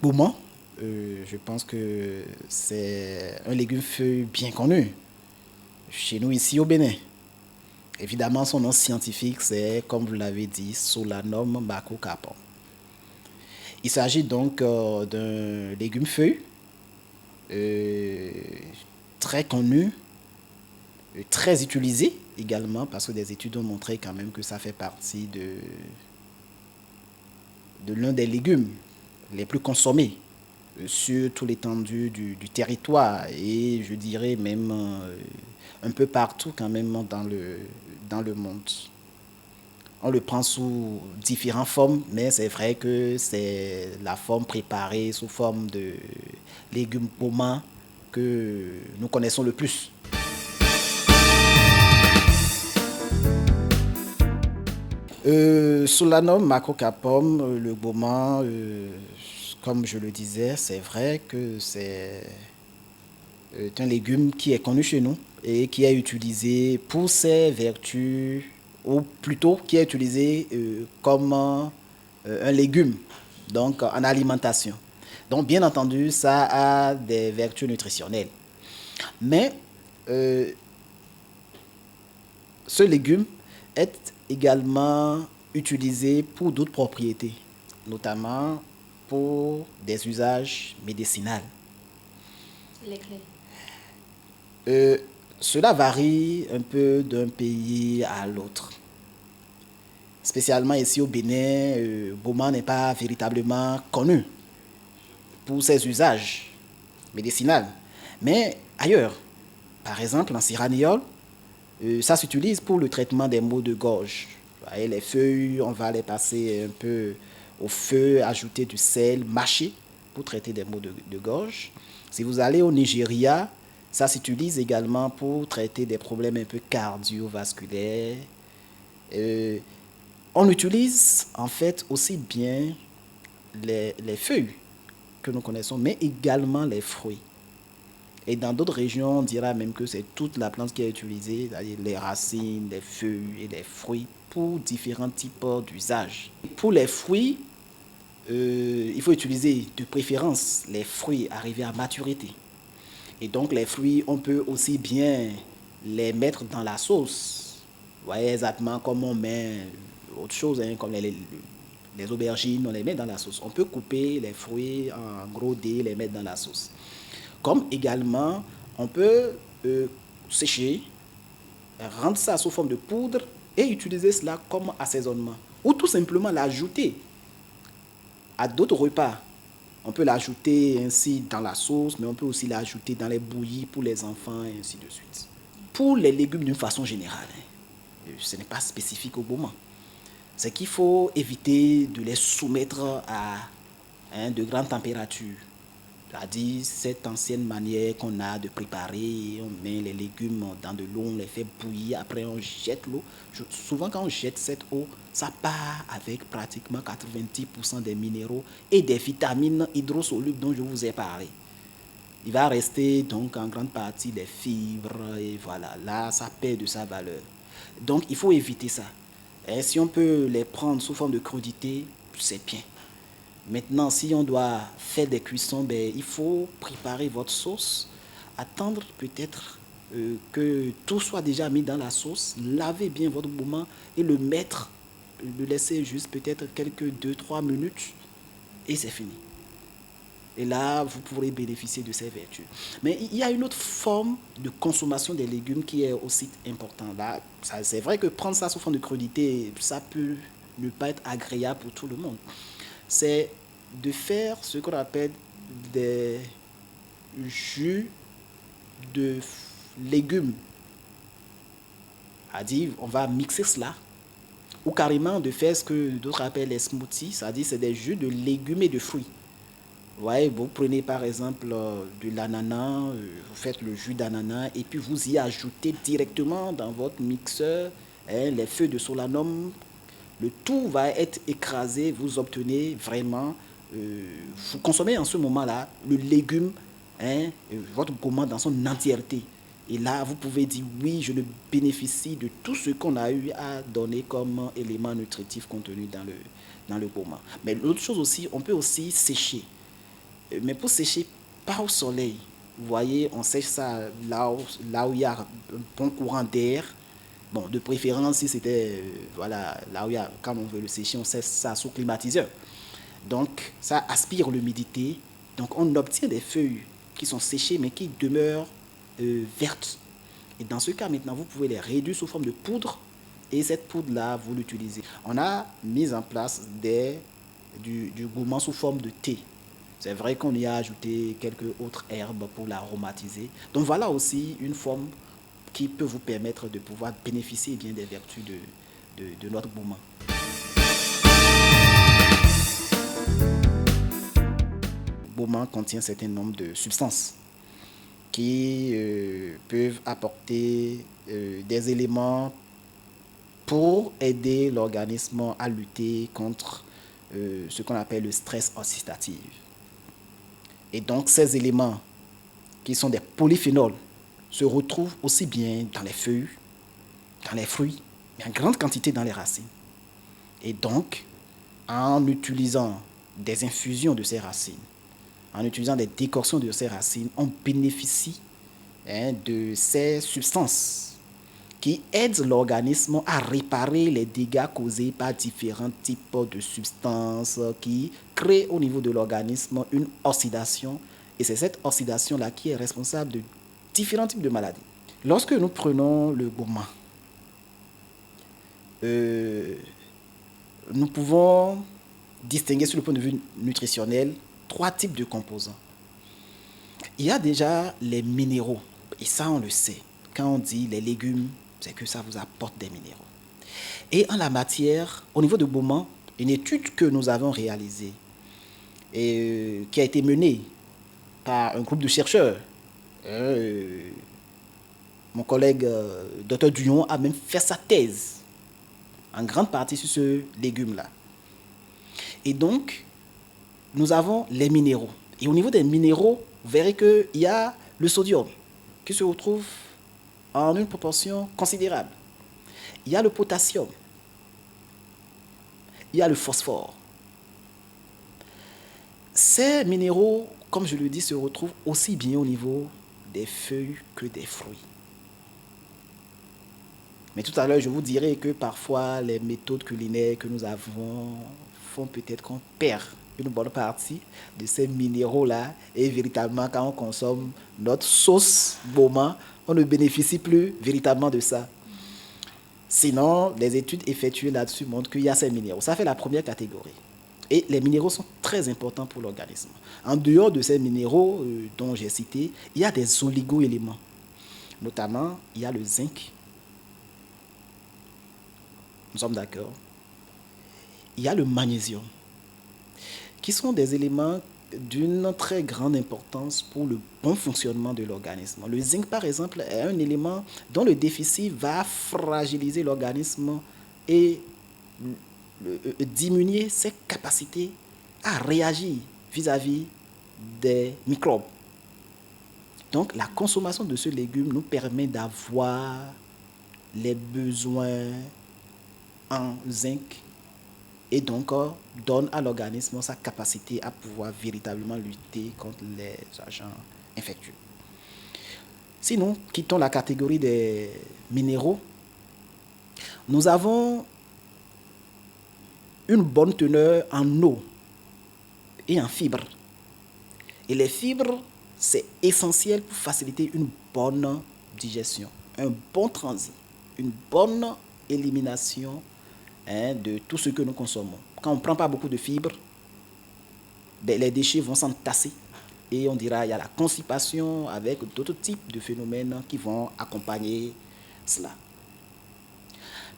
gourmand, je pense que c'est un légume feuille bien connu chez nous ici au Bénin. Évidemment, son nom scientifique, c'est, comme vous l'avez dit, Solanum macrocapon. Il s'agit donc d'un légume feuille euh, très connu, très utilisé également, parce que des études ont montré quand même que ça fait partie de l'un des légumes les plus consommés sur tout l'étendue du territoire et je dirais même un peu partout quand même dans le monde. On le prend sous différentes formes, mais c'est vrai que c'est la forme préparée sous forme de légumes gourmands que nous connaissons le plus. Solanum macrocapum, le gourmand, comme je le disais, c'est vrai que c'est un légume qui est connu chez nous et qui est utilisé pour ses vertus, ou plutôt qui est utilisé comme un légume, donc en alimentation. Donc bien entendu, ça a des vertus nutritionnelles. Mais euh, ce légume est également utilisé pour d'autres propriétés, notamment pour des usages médicinaux. Lesquels? Euh, Cela varie un peu d'un pays à l'autre. Spécialement ici au Bénin, Boma n'est pas véritablement connu pour ses usages médicinaux. Mais ailleurs, par exemple en Cyraniol, ça s'utilise pour le traitement des maux de gorge. Vous voyez, les feuilles, on va les passer un peu au feu, ajouter du sel, mâcher pour traiter des maux de gorge. Si vous allez au Nigeria, ça s'utilise également pour traiter des problèmes un peu cardiovasculaires. Euh, on utilise en fait aussi bien les feuilles que nous connaissons, mais également les fruits. Et dans d'autres régions, on dira même que c'est toute la plante qui est utilisée, c'est-à-dire les racines, les feuilles et les fruits pour différents types d'usages. Pour les fruits, il faut utiliser de préférence les fruits arrivés à maturité. Et donc les fruits, on peut aussi bien les mettre dans la sauce. Vous voyez exactement comme on met autre chose, hein, comme les aubergines, on les met dans la sauce. On peut couper les fruits en gros dés, les mettre dans la sauce. Comme également, on peut sécher, rendre ça sous forme de poudre et utiliser cela comme assaisonnement. Ou tout simplement l'ajouter à d'autres repas. On peut l'ajouter ainsi dans la sauce, mais on peut aussi l'ajouter dans les bouillies pour les enfants et ainsi de suite. Pour les légumes d'une façon générale, hein, ce n'est pas spécifique au moment. C'est qu'il faut éviter de les soumettre à hein, de grandes températures. C'est-à-dire cette ancienne manière qu'on a de préparer, on met les légumes dans de l'eau, on les fait bouillir, après on jette l'eau. Souvent quand on jette cette eau, ça part avec pratiquement 90% des minéraux et des vitamines hydrosolubles dont je vous ai parlé. Il va rester donc en grande partie les fibres et voilà, là ça perd de sa valeur. Donc il faut éviter ça. Et si on peut les prendre sous forme de crudité, c'est bien. Maintenant, si on doit faire des cuissons, ben, il faut préparer votre sauce, attendre peut-être que tout soit déjà mis dans la sauce, laver bien votre moment et le mettre, le laisser juste peut-être quelques 2 3 minutes et c'est fini. Et là, vous pourrez bénéficier de ces vertus. Mais il y a une autre forme de consommation des légumes qui est aussi importante. Là, c'est vrai que prendre ça sous forme de crudité, ça peut ne pas être agréable pour tout le monde. C'est de faire ce qu'on appelle des jus de légumes. C'est-à-dire, on va mixer cela. Ou carrément de faire ce que d'autres appellent les smoothies, c'est-à-dire c'est des jus de légumes et de fruits. Vous voyez, vous prenez par exemple de l'ananas, vous faites le jus d'ananas et puis vous y ajoutez directement dans votre mixeur hein, les feuilles de solanum. Le tout va être écrasé, vous obtenez vraiment, vous consommez en ce moment-là le légume, hein, votre gourmand dans son entièreté. Et là, vous pouvez dire oui, je ne bénéficie de tout ce qu'on a eu à donner comme élément nutritif contenu dans le gourmand. Mais l'autre chose aussi, on peut aussi sécher. Mais pour sécher, pas au soleil. Vous voyez, on sèche ça là où il y a un bon courant d'air. Bon, de préférence, si c'était, voilà, là où il y a, quand on veut le sécher, on sèche ça sous climatiseur. Donc, ça aspire l'humidité. Donc, on obtient des feuilles qui sont séchées, mais qui demeurent vertes. Et dans ce cas, maintenant, vous pouvez les réduire sous forme de poudre. Et cette poudre-là, vous l'utilisez. On a mis en place du gourmand sous forme de thé. C'est vrai qu'on y a ajouté quelques autres herbes pour l'aromatiser. Donc voilà aussi une forme qui peut vous permettre de pouvoir bénéficier bien des vertus de notre gourmand. Le gourmand contient un certain nombre de substances qui peuvent apporter des éléments pour aider l'organisme à lutter contre ce qu'on appelle le stress oxydatif. Et donc ces éléments qui sont des polyphénols se retrouvent aussi bien dans les feuilles, dans les fruits, mais en grande quantité dans les racines. Et donc, en utilisant des infusions de ces racines, en utilisant des décoctions de ces racines, on bénéficie de ces substances qui aident l'organisme à réparer les dégâts causés par différents types de substances qui créent au niveau de l'organisme une oxydation. Et c'est cette oxydation-là qui est responsable de différents types de maladies. Lorsque nous prenons le gourmand, nous pouvons distinguer sur le point de vue nutritionnel 3 types de composants. Il y a déjà les minéraux, et ça on le sait. Quand on dit les légumes, c'est que ça vous apporte des minéraux. Et en la matière, au niveau de gourmand, une étude que nous avons réalisée et qui a été menée par un groupe de chercheurs, mon collègue Dr Duyon a même fait sa thèse en grande partie sur ce légume-là. Et donc, nous avons les minéraux. Et au niveau des minéraux, vous verrez qu'il y a le sodium qui se retrouve en une proportion considérable. Il y a le potassium. Il y a le phosphore. Ces minéraux, comme je le dis, se retrouvent aussi bien au niveau des feuilles que des fruits. Mais tout à l'heure, je vous dirai que parfois, les méthodes culinaires que nous avons font peut-être qu'on perd une bonne partie de ces minéraux-là. Et véritablement, quand on consomme notre sauce gourmand, on ne bénéficie plus véritablement de ça. Sinon, les études effectuées là-dessus montrent qu'il y a ces minéraux. Ça fait la première catégorie. Et les minéraux sont très importants pour l'organisme. En dehors de ces minéraux dont j'ai cité, il y a des oligo-éléments. Notamment, il y a le zinc. Nous sommes d'accord. Il y a le magnésium, qui sont des éléments d'une très grande importance pour le bon fonctionnement de l'organisme. Le zinc, par exemple, est un élément dont le déficit va fragiliser l'organisme et diminuer ses capacités à réagir vis-à-vis des microbes. Donc, la consommation de ce légume nous permet d'avoir les besoins en zinc et donc donne à l'organisme sa capacité à pouvoir véritablement lutter contre les agents infectieux. Sinon, quittons la catégorie des minéraux. Nous avons une bonne teneur en eau et en fibres. Et les fibres, c'est essentiel pour faciliter une bonne digestion, un bon transit, une bonne élimination de tout ce que nous consommons. Quand on ne prend pas beaucoup de fibres, les déchets vont s'entasser et on dira qu'il y a la constipation avec d'autres types de phénomènes qui vont accompagner cela.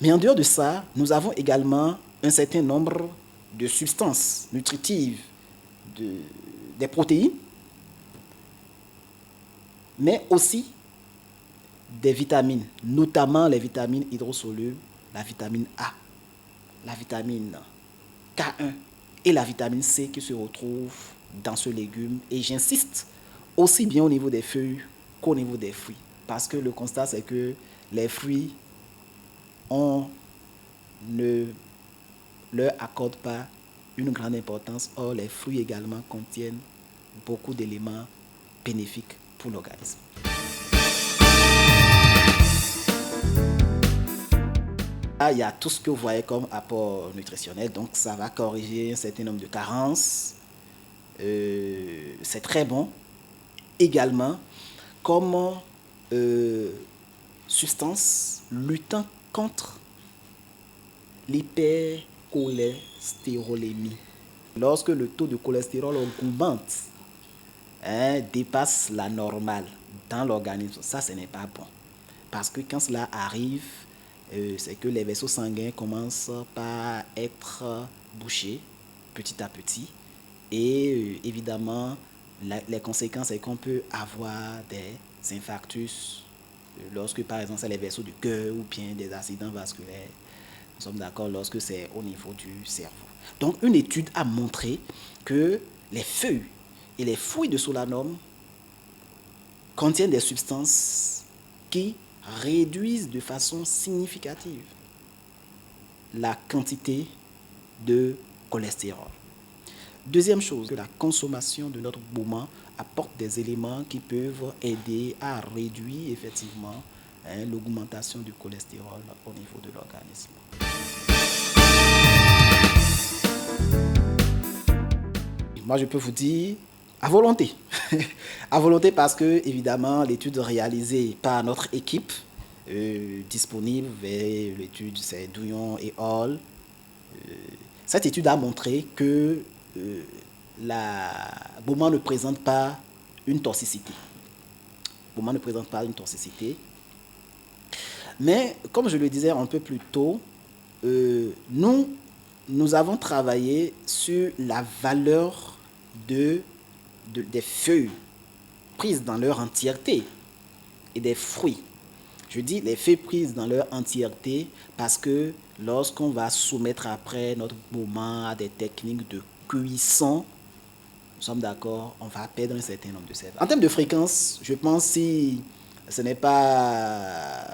Mais en dehors de ça, nous avons également un certain nombre de substances nutritives, des protéines, mais aussi des vitamines, notamment les vitamines hydrosolubles, la vitamine A, la vitamine K1 et la vitamine C qui se retrouvent dans ce légume. Et j'insiste aussi bien au niveau des feuilles qu'au niveau des fruits. Parce que le constat, c'est que les fruits, on ne leur accorde pas une grande importance. Or, les fruits également contiennent beaucoup d'éléments bénéfiques pour l'organisme. Là, il y a tout ce que vous voyez comme apport nutritionnel, donc ça va corriger un certain nombre de carences. C'est très bon. Également, comme substance luttant contre l'hypercholestérolémie. Lorsque le taux de cholestérol augmente, dépasse la normale dans l'organisme, ça, ce n'est pas bon. Parce que quand cela arrive, c'est que les vaisseaux sanguins commencent par être bouchés petit à petit. Et évidemment, les conséquences, c'est qu'on peut avoir des infarctus lorsque, par exemple, c'est les vaisseaux du cœur ou bien des accidents vasculaires. Nous sommes d'accord lorsque c'est au niveau du cerveau. Donc, une étude a montré que les feuilles et les fruits de solanum contiennent des substances qui réduisent de façon significative la quantité de cholestérol. Deuxième chose, que la consommation de notre bauman apporte des éléments qui peuvent aider à réduire effectivement l'augmentation du cholestérol au niveau de l'organisme. Moi, je peux vous dire à volonté. À volonté parce que, évidemment, l'étude réalisée par notre équipe disponible vers l'étude, c'est Douillon et Hall. Cette étude a montré que la bauman ne présente pas une toxicité. Bauman ne présente pas une toxicité. Mais, comme je le disais un peu plus tôt, nous avons travaillé sur la valeur des feuilles prises dans leur entièreté et des fruits. Je dis les feuilles prises dans leur entièreté parce que lorsqu'on va soumettre après notre bauman à des techniques de cuisson, nous sommes d'accord, on va perdre un certain nombre de sève. En termes de fréquence, je pense si ce n'est pas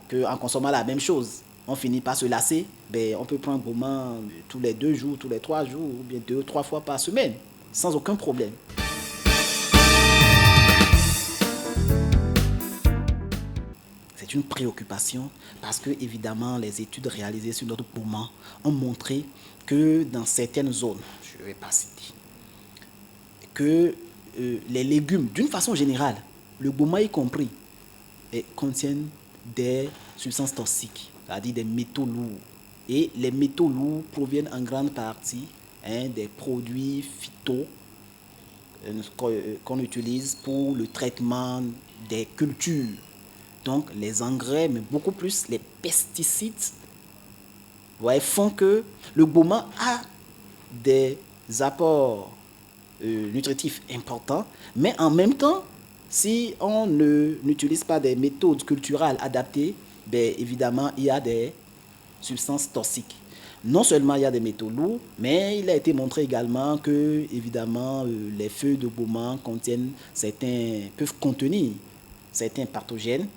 qu'en consommant la même chose, on finit par se lasser, on peut prendre bauman tous les 2 jours, tous les 3 jours, ou bien 2 ou 3 fois par semaine, sans aucun problème. C'est une préoccupation parce que, évidemment, les études réalisées sur notre bauman ont montré que dans certaines zones, je ne vais pas citer, que les légumes, d'une façon générale, le bauman y compris, contiennent des substances toxiques, c'est-à-dire des métaux lourds. Et les métaux lourds proviennent en grande partie des produits phyto qu'on utilise pour le traitement des cultures. Donc les engrais, mais beaucoup plus les pesticides, font que le bauman a des apports nutritifs importants, mais en même temps, si on n'utilise pas des méthodes culturelles adaptées, évidemment, il y a des substances toxiques. Non seulement il y a des métaux lourds, mais il a été montré également que, évidemment, les feuilles de bauman peuvent contenir certains pathogènes,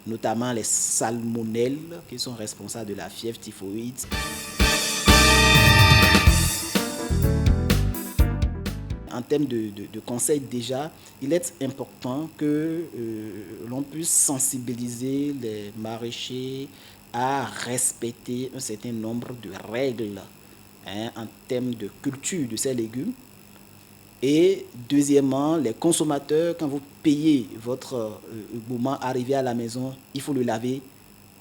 notamment les salmonelles qui sont responsables de la fièvre typhoïde. En termes de conseils déjà, il est important que l'on puisse sensibiliser les maraîchers à respecter un certain nombre de règles en termes de culture de ces légumes. Et deuxièmement, les consommateurs, quand vous payez votre bauman arrivé à la maison, il faut le laver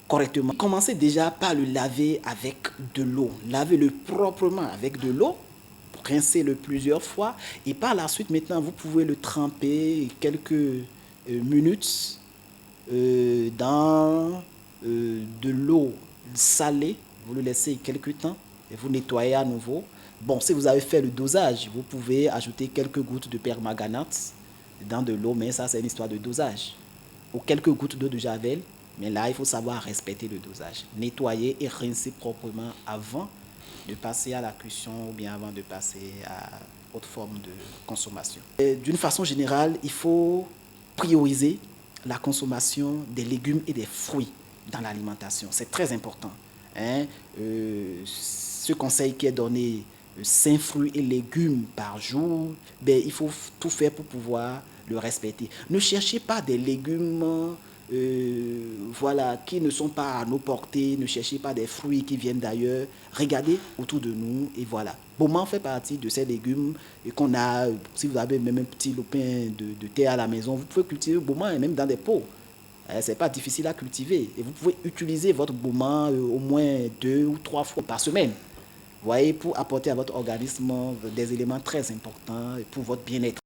correctement. Commencez déjà par le laver avec de l'eau. Lavez-le proprement avec de l'eau, rincez-le plusieurs fois. Et par la suite, maintenant, vous pouvez le tremper quelques minutes dans de l'eau salée. Vous le laissez quelques temps et vous nettoyez à nouveau. Bon, si vous avez fait le dosage, vous pouvez ajouter quelques gouttes de permanganate dans de l'eau, mais ça, c'est une histoire de dosage. Ou quelques gouttes d'eau de javel, mais là, il faut savoir respecter le dosage. Nettoyer et rincer proprement avant de passer à la cuisson ou bien avant de passer à autre forme de consommation. D'une façon générale, il faut prioriser la consommation des légumes et des fruits dans l'alimentation. C'est très important. Ce conseil qui est donné 5 fruits et légumes par jour, ben, il faut tout faire pour pouvoir le respecter. Ne cherchez pas des légumes voilà, qui ne sont pas à nos portées, ne cherchez pas des fruits qui viennent d'ailleurs. Regardez autour de nous et voilà. Beaumont fait partie de ces légumes qu'on a. Si vous avez même un petit lopin de terre à la maison, vous pouvez cultiver Beaumont et même dans des pots. C'est pas difficile à cultiver. Et vous pouvez utiliser votre Beaumont au moins 2 ou 3 fois par semaine. Vous voyez, pour apporter à votre organisme des éléments très importants pour votre bien-être.